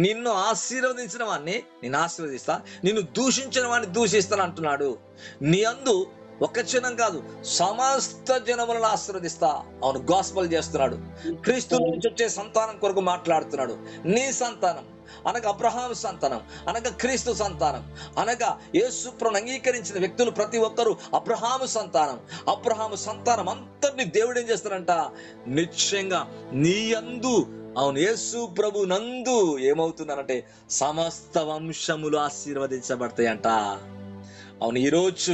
నిన్ను ఆశీర్వదించిన వాడిని నేను ఆశీర్వదిస్తా, నిన్ను దూషించిన వాడిని దూషిస్తాను అంటున్నాడు. నీ అందు ఒక జనం కాదు, సమస్త జనములను ఆశీర్వదిస్తా. అవును, గాస్పల్ చేస్తున్నాడు. క్రీస్తు నుంచి వచ్చే సంతానం కొరకు మాట్లాడుతున్నాడు. నీ సంతానం అనగా అబ్రహాము సంతానం, అనగా క్రీస్తు సంతానం, అనగా యేసు ప్రభువును అంగీకరించిన వ్యక్తులు ప్రతి ఒక్కరూ అబ్రహాము సంతానం. అబ్రహాము సంతానం అంతటిని దేవుడు ఏం చేస్తారంట, నిశ్చయంగా నీ యందు, అవును యేసు ప్రభు నందు ఏమవుతున్నారంటే సమస్త వంశములు ఆశీర్వదించబడతాయంట. అవును, ఈరోజు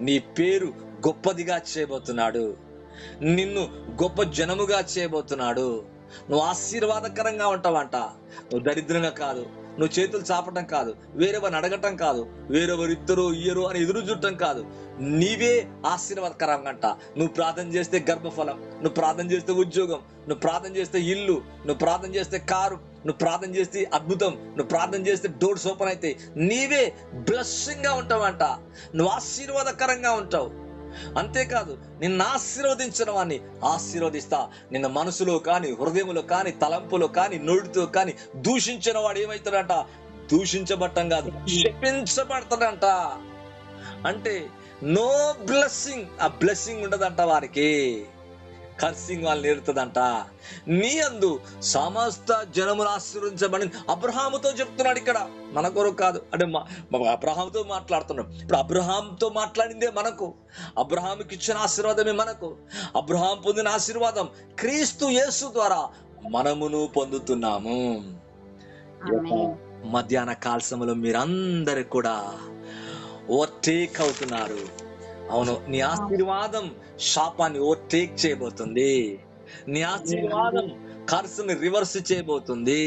నీ పేరు గొప్పదిగా చేయబోతున్నాడు. నిన్ను గొప్ప జనముగా చేయబోతున్నాడు. నువ్వు ఆశీర్వాదకరంగా ఉంటావంట. నువ్వు దరిద్రంగా కాదు, నువ్వు చేతులు చాపటం కాదు, వేరెవరిని అడగటం కాదు, వేరెవరు ఇయ్యరు అని ఎదురు చూడటం కాదు. నీవే ఆశీర్వాదకరంగా అంట. నువ్వు ప్రార్థన చేస్తే గర్భఫలం, నువ్వు ప్రార్థన చేస్తే ఉద్యోగం, నువ్వు ప్రార్థన చేస్తే ఇల్లు, నువ్వు ప్రార్థన చేస్తే కారు, నువ్వు ప్రార్థన చేస్తే అద్భుతం, నువ్వు ప్రార్థన చేస్తే డోర్స్ ఓపెన్ అయితే నీవే బ్లెస్సింగ్ గా ఉంటావంట. నువ్వు ఆశీర్వాదకరంగా ఉంటావు. అంతేకాదు, నిన్ను ఆశీర్వదించిన వాడిని ఆశీర్వదిస్తా. నిన్న మనసులో కానీ, హృదయంలో కానీ, తలంపులో కానీ, నోటితో కానీ దూషించిన వాడు ఏమవుతాడంట, దూషించబడటం కాదు, శపించబడతాడంట. అంటే నో బ్లెస్సింగ్, ఆ బ్లెస్సింగ్ ఉండదంట వారికి. కర్సింగ్ వాళ్ళు నేర్పుతుందంట. నీ అందు సమస్త జనములు ఆశీర్వదించబడి అబ్రహాముతో చెప్తున్నాడు. ఇక్కడ మన కొరకు కాదు, అంటే అబ్రహాముతో మాట్లాడుతున్నాడు. ఇప్పుడు అబ్రహాంతో మాట్లాడిందే మనకు, అబ్రహాముకి ఇచ్చిన ఆశీర్వాదమే మనకు. అబ్రహాం పొందిన ఆశీర్వాదం క్రీస్తు యేసు ద్వారా మనమును పొందుతున్నాము. మధ్యాహ్న కాల సమయంలో మీరందరూ కూడా ఓవర్టేక్ అవుతున్నారు. అవును, నీ ఆశీర్వాదం శాపాన్ని ఓవర్టేక్ చేయబోతుంది. నీ ఆశీర్వాదం కర్సుని రివర్స్ చేయబోతుంది.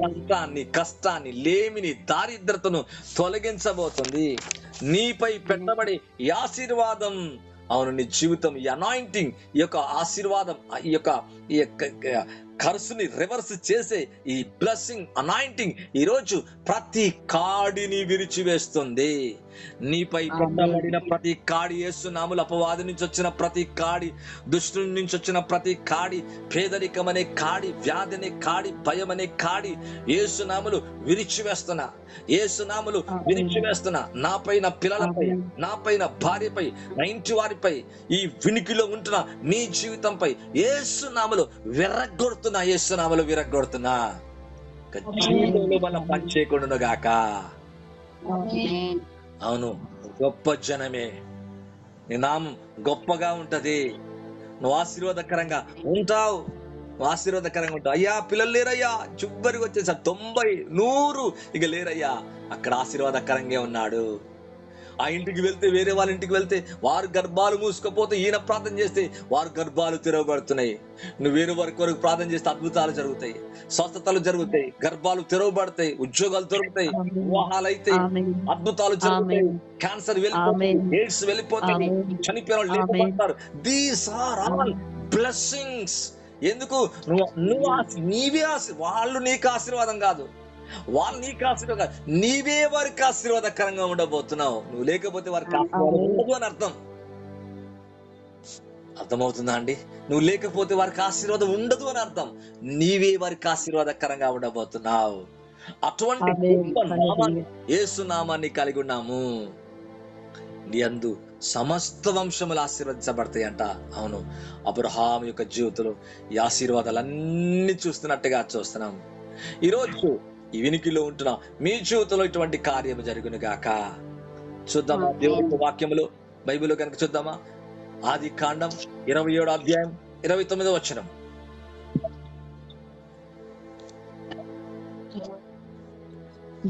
నష్టాన్ని, కష్టాన్ని, లేమిని, దారిద్రతను తొలగించబోతుంది. నీపై పెట్టబడి ఈ ఆశీర్వాదం, అవును, నీ జీవితం, ఈ అనాయింటింగ్, ఈ యొక్క ఆశీర్వాదం, ఈ యొక్క కర్సుని రివర్స్ చేసే ఈ బ్లెస్సింగ్, అనాయింటింగ్ ఈరోజు ప్రతి కాడిని విరిచివేస్తుంది. నీపై పెట్టబడిన ప్రతి కాడి, యేసు నామములో అపవాది నుంచి వచ్చిన ప్రతి కాడి, దుష్టుని నుంచి వచ్చిన ప్రతి కాడి, పేదరికం అనే కాడి, వ్యాధి అనే కాడి, భయం అనే కాడి యేసు నామములో విరిచివేస్తున్నా. యేసు నామములో విరిచివేస్తున్నా. నాపైన, పిల్లలపై, నాపైన, భార్యపై, నా ఇంటి వారిపై, ఈ వినికిలో ఉంటున్న నీ జీవితంపై యేసు నామములో విరగ్గొడుతున్నా. యేసు నామములో విరగ్గొడుతున్నా. జీవితంలో మనం పని చేయకుండా గాక. అవును, గొప్ప జనమే, నీ నామం గొప్పగా ఉంటది. నువ్వు ఆశీర్వాదకరంగా ఉంటావు. నువ్వు ఆశీర్వాదకరంగా ఉంటావు. అయ్యా పిల్లలు లేరయ్యా, చివరికి వచ్చేసారు 90, 100 ఇక లేరయ్యా. అక్కడ ఆశీర్వాదకరంగా ఉన్నాడు. ఆ ఇంటికి వెళ్తే, వేరే వాళ్ళ ఇంటికి వెళ్తే వారు గర్భాలు మూసుకపోతే ఈయన ప్రార్థన చేస్తే వారు గర్భాలు తెరవబడుతున్నాయి. నువ్వు వేరే వారి కొరకు ప్రార్థన చేస్తే అద్భుతాలు జరుగుతాయి, స్వస్థతలు జరుగుతాయి, గర్భాలు తెరవబడతాయి, ఉద్యోగాలు దొరుకుతాయి, వివాహాలు అయితే అద్భుతాలు జరుగుతాయి, క్యాన్సర్ వెళ్ళిపోతాయి, ఎయిడ్స్ వెళ్ళిపోతాయి, చనిపోయిన వాళ్ళు లేకపోతారు. These are all blessings. ఎందుకు? నీవే వాళ్ళు నీకు ఆశీర్వాదం కాదు, వాళ్ళు నీకు ఆశీర్వాదం, నీవే వారికి ఆశీర్వాదకరంగా ఉండబోతున్నావు. నువ్వు లేకపోతే వారికి ఆశీర్వాదం ఉండదు అని అర్థం. అర్థమవుతుందా అండి? నువ్వు లేకపోతే వారికి ఆశీర్వాదం ఉండదు అని అర్థం. నీవే వారికి ఆశీర్వాదకరంగా ఉండబోతున్నావు. అటువంటి యేసు నామాన్ని కలిగి ఉన్నాము. నీ యందు సమస్త వంశములు ఆశీర్వదించబడతాయి అంట. అవును, అబ్రహాం యొక్క జీవితంలో ఈ ఆశీర్వాదాలన్నీ చూస్తున్నట్టుగా చూస్తున్నాం. ఈరోజు ఈ వినికిలో ఉంటున్న మీ జీవితంలో ఇటువంటి కార్యము జరుగును గాక. చూద్దామా దేవుని వాక్యములో, బైబిల్లో కనుక చూద్దామా? ఆది కాండం 27వ అధ్యాయం 29వ వచనం.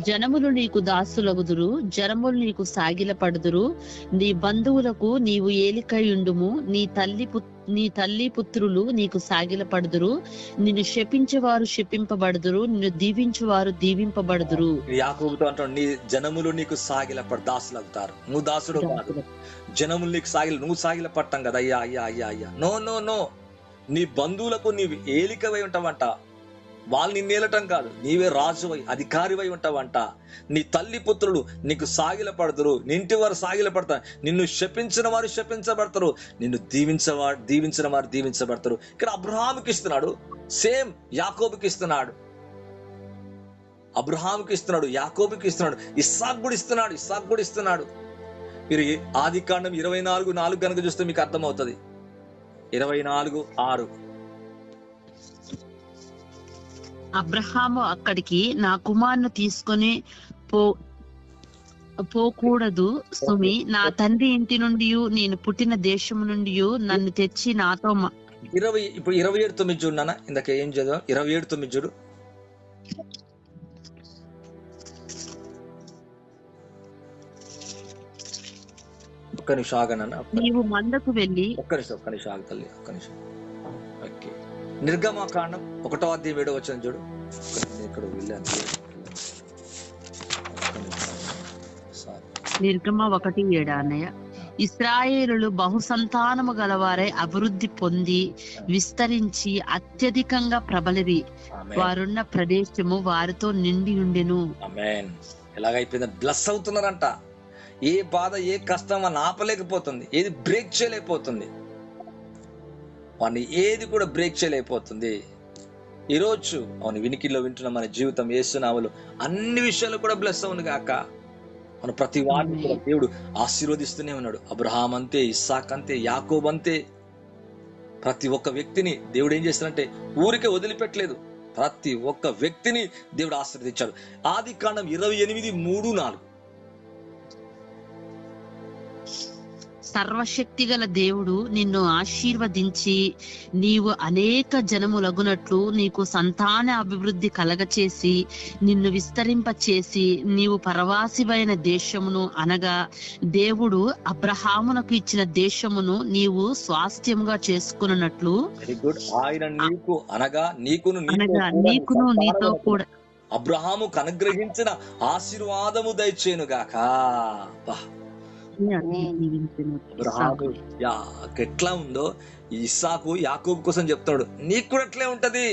జనములు నీకు దాసులగుదురు, జనములు నీకు సాగిలపడుదురు, నీ బంధువులకు నీవు ఏలికయుండుము, నీ తల్లి పుత్రులు నీకు సాగిలపడుదురు, నిన్ను శపించేవారు శపింపబడుదురు, నిన్ను దీవించువారు దీవింపబడుదురు. యాకోబుతో అంటాడు, నీ జనములు నీకు సాగిలపడు, దాసులవుతారు. నువ్వు దాసుడు కాదు, జనములు నీకు నువ్వు సాగిలపడటం కదా. అయ్యా అయ్యా అయ్యా అయ్యా, నో నో నో. నీ బంధువులకు నీవు ఏలికవై ఉంటావంట. వాళ్ళు నిన్నేలటం కాదు, నీవే రాజువై, అధికారివై ఉంటావంట. నీ తల్లి పుత్రులు నీకు సాగిలపడతారు, నీ ఇంటి వారు సాగిలపడతారు, నిన్ను శపించిన వారు శపించబడతారు, నిన్ను దీవించిన వారు దీవించబడతారు. ఇక్కడ అబ్రహాముకి ఇస్తున్నాడు, సేమ్ యాకోబుకి ఇస్తున్నాడు. అబ్రహాముకి ఇస్తున్నాడు, యాకోబుకి ఇస్తున్నాడు, ఇస్సాకు కూడా ఇస్తున్నాడు. మీరు ఆదికాండం 24:4 కనుక చూస్తే మీకు అర్థమవుతుంది. 24:6. అబ్రహాము అక్కడికి నా కుమారుని తీసుకొని పోకూడదు సుమి, నా తండ్రి ఇంటి నుండి నేను పుట్టిన దేశం నుండి నన్ను తెచ్చి నాతో ఇప్పుడు 27:9 చూడు నాన్న. ఇందాక ఏం చదువు? 27:9 చూడు. ఒక్క నిమిషం ఆగనన్నా. నీవు మందకు వెళ్ళి ఒక్క నిమిషం ఆగు తల్లి, ఒక్క నిమిషం. ఓకే, నిర్గమకాండం 1:7 చూడు. ఇక్కడ వెళ్ళాను. నిర్గమ 1:7 అన్నయ్య. ఇశ్రాయేలులు బహుసంతానము గలవారై అభివృద్ధి పొంది విస్తరించి అత్యధికంగా ప్రబలిరి, వారున్న ప్రదేశము వారితో నిండి ఉండెను. ఆమేన్. ఎలాగైపోయింది? బ్లెస్ అవుతున్నారంట. ఏ బాధ, ఏ కష్టం వాళ్ళని ఆపలేకపోతుంది, ఏది బ్రేక్ చేయలేకపోతుంది, వాడిని ఏది కూడా బ్రేక్ చేయలేకపోతుంది. ఈరోజు అవును వినికిలో వింటున్న మన జీవితం యేసు నామములో అన్ని విషయాలు కూడా బ్లెస్ అవును గాక. మన ప్రతి వారిని కూడా దేవుడు ఆశీర్వదిస్తూనే ఉన్నాడు. అబ్రహాం అంతే, ఇస్సాక్ అంతే, యాకోబు అంతే. ప్రతి ఒక్క వ్యక్తిని దేవుడు ఏం చేస్తాడంటే ఊరికే వదిలిపెట్టలేదు. ప్రతి ఒక్క వ్యక్తిని దేవుడు ఆశీర్వదించాడు. ఆదికాండం 28:3-4. సర్వశక్తి గల దేవుడు నిన్ను ఆశీర్వదించి నీవు అనేక జనములగునట్లు నీకు సంతాన అభివృద్ధి కలగచేసి నిన్ను విస్తరింప చేసి నీవు పరవాసివైన దేశమును అనగా దేవుడు అబ్రహామునకు ఇచ్చిన దేశమును నీవు స్వాస్థ్యముగా చేసుకున్నట్లు ఆయన నీకును నీతో కూడా అబ్రహాముకు అనుగ్రహించిన ఆశీర్వాదము దయచేయునుగాక. ఎట్లా ఉందో ఇస్సాకు యాకోబు కోసం చెప్తాడు, నీకు కూడా అట్లే ఉంటది,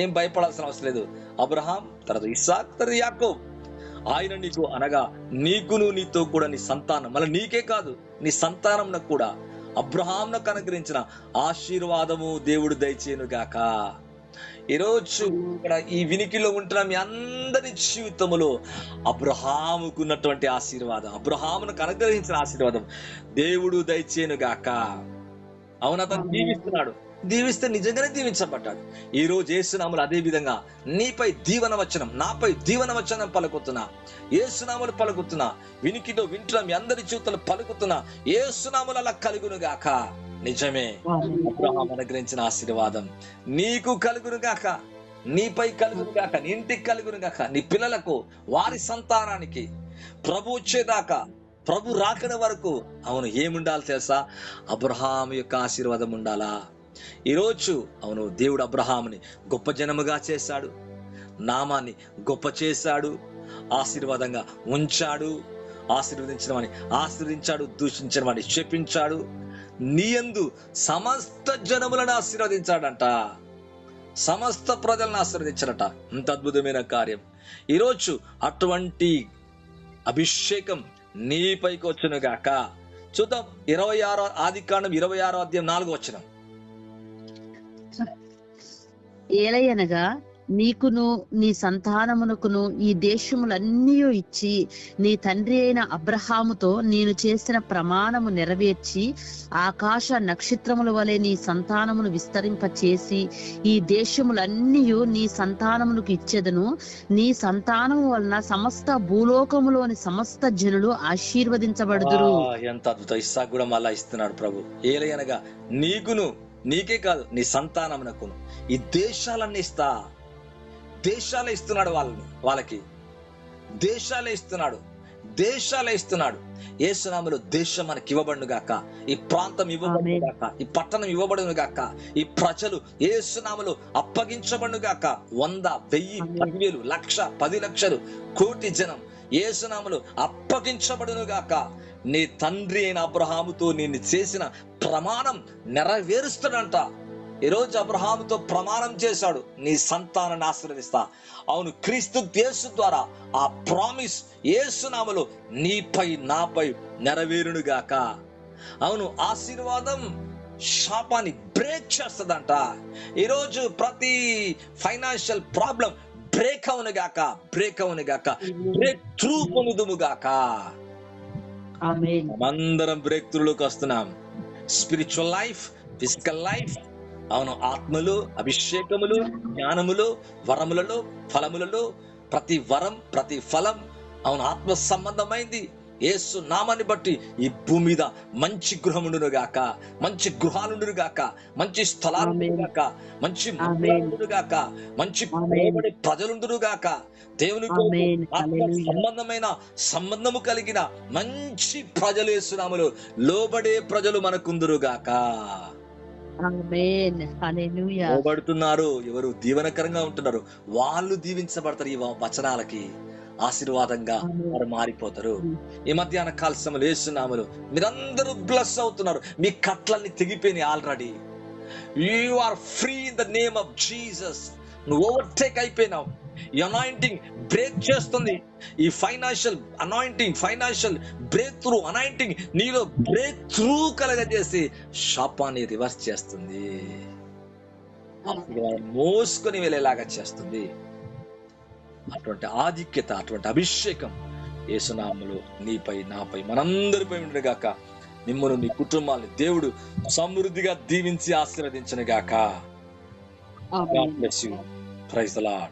ఏం భయపడాల్సిన అవసరం లేదు. అబ్రహాం తర్వాత ఇస్సాక్ తర్వాత యాకోబు. ఆయన నీకు అనగా నీకును నీతో కూడా నీ సంతానం, మళ్ళీ నీకే కాదు నీ సంతానంకు కూడా అబ్రహాంకు అనుగ్రహించిన ఆశీర్వాదము దేవుడు దయచేయునుగాక. ఈరోజు ఇక్కడ ఈ వినికిలో ఉంటున్న మీ అందరి జీవితంలో అబ్రహాముకు ఉన్నటువంటి ఆశీర్వాదం, అబ్రహామునకు అనుగ్రహించిన ఆశీర్వాదం దేవుడు దయచేయునుగాక. అవును, అతను దీవిస్తున్నాడు, దీవిస్తే నిజంగానే దీవించబడ్డాడు. ఈ రోజు యేసునామములో అదే విధంగా నీపై దీవెన వచనం, నాపై దీవెన వచనం పలుకుతున్నా, యేసునామములు పలుకుతున్నా, వినికిలో వింటున్న మీ అందరి జీవితాలు పలుకుతున్నా, యేసునామములు అలా కలుగునుగాక. నిజమే, అబ్రహాము అనుగ్రహించిన ఆశీర్వాదం నీకు కలుగునుగాక, నీపై కలుగునుగాక, నీ ఇంటికి కలుగునుగాక, నీ పిల్లలకు, వారి సంతానానికి. ప్రభు వచ్చేదాకా, ప్రభు రాకడ వరకు అవును ఏముండాలి తెలుసా? అబ్రహాము యొక్క ఆశీర్వాదం ఉండాలా. ఈరోజు అవును దేవుడు అబ్రహాముని గొప్ప జనముగా చేశాడు, నామాన్ని గొప్ప చేశాడు, ఆశీర్వాదంగా ఉంచాడు. ఆశీర్వదించిన వాడిని ఆశీర్వదించాడు, దూషించిన వాడిని శపించాడు. నీయందు సమస్త జనములను ఆశీర్వదించాడంట, సమస్త ప్రజలను ఆశీర్వదించాడట. అంత అద్భుతమైన కార్యం. ఈరోజు అటువంటి అభిషేకం నీపైకి వచ్చునుగాక. చూద్దాం 26 ఆదికాండం 26:4. ఏలయనగా నీకును నీ సంతానమునకును ఈ దేశములన్నీ ఇచ్చి నీ తండ్రి అయిన అబ్రహాముతో నేను చేసిన ప్రమాణము నెరవేర్చి ఆకాశ నక్షత్రముల వలె నీ సంతానమును విస్తరింప చేసి ఈ దేశములన్నీ నీ సంతానమునకు ఇచ్చెదను. నీ సంతానము వలన సమస్త భూలోకములోని సమస్త జనులు ఆశీర్వదించబడుదురు. ఎంత అద్భుతం! ఇస్సాకు కూడా మళ్ళా ఇస్తున్నాడు ప్రభు. ఏలయనగా నీకును, నీకే కాదు నీ సంతానమునకును ఈ దేశాలన్నీ ఇస్తా. దేశాలే ఇస్తున్నాడు, వాళ్ళకి దేశాలే ఇస్తున్నాడు. యేసునామములో దేశం మనకి ఇవ్వబడును గాక, ఈ ప్రాంతం ఇవ్వబడును గాక, ఈ పట్టణం ఇవ్వబడును గాక, ఈ ప్రజలు యేసునామములో అప్పగించబడును గాక. 100, 1000, 10,000, 1,00,000, 10 లక్షలు, కోటి జనం యేసునామములో అప్పగించబడును గాక. నీ తండ్రి అయిన అబ్రహాముతో నేను చేసిన ప్రమాణం నెరవేరుస్తాడంట. ఈరోజు అబ్రహాముతో ప్రమాణం చేశాడు, నీ సంతానాన్ని ఆశీర్వదిస్తా. అవును, క్రీస్తు యేసు ద్వారా ఆ ప్రామిస్ యేసునామములో నీపై నాపై నెరవేరునుగాక. అవును, ఆశీర్వాదం శాపాన్ని బ్రేక్ చేస్తుందంట. ఈరోజు ప్రతి ఫైనాన్షియల్ ప్రాబ్లం బ్రేక్ అవును గాక, బ్రేక్ అవును గాక, బ్రేక్ త్రూ పొందుదుము గాక. ఆమేన్. మనమందరం బ్రేక్ త్రూలోకి వస్తున్నాం. స్పిరిచువల్ లైఫ్, ఫిజికల్ లైఫ్, అవును, ఆత్మలు, అభిషేకములు, జ్ఞానములు, వరములలో, ఫలములలో ప్రతి వరం, ప్రతి ఫలం, అవును, ఆత్మ సంబంధమైంది. యేసు నామాన్ని బట్టి ఈ భూమి మీద మంచి గృహముండును గాక, మంచి గృహాలుండును గాక, మంచి స్థలాలుండును గాక, మంచి మందిరాలుండును గాక, మంచి ప్రేమడి ప్రజలుండును గాక. దేవుని కొరకు ఆత్మ సంబంధమైన సంబంధము కలిగిన మంచి ప్రజలు యేసు నామములో లోబడే ప్రజలు మనకుందురు గాక. ఆమేన్. హల్లెలూయా. లోబడుతున్నారు, ఎవరు దీవెనకరంగా ఉంటున్నారు వాళ్ళు దీవించబడతారు. ఈ వచనాలకి ఆశీర్వాదంగా వారు మారిపోతారు. ఈ మధ్యాహ్న కాల సమయంలో యేసు నామములో మీరందరూ బ్లెస్ అవుతున్నారు. మీ కట్లన్నీ తెగిపోయినాయి already. You are free in the name of Jesus. నువ్వు ఓవర్టేక్ అయిపోయినావు. ఈ అనాయింటింగ్ బ్రేక్ చేస్తుంది. ఈ financial anointing, financial break through anointing నీలో బ్రేక్ త్రూ కలగజేసి శాపాన్ని రివర్స్ చేస్తుంది, మోసుకొని వెళ్ళేలాగా చేస్తుంది. అటువంటి ఆధిక్యత, అటువంటి అభిషేకం యేసునామములో నీపై, నాపై, మనందరిపై ఉండును గాక. మిమ్మల్ని, మీ కుటుంబాన్ని దేవుడు సమృద్ధిగా దీవించి ఆశీర్వదించును గాక. God bless you. Praise the Lord.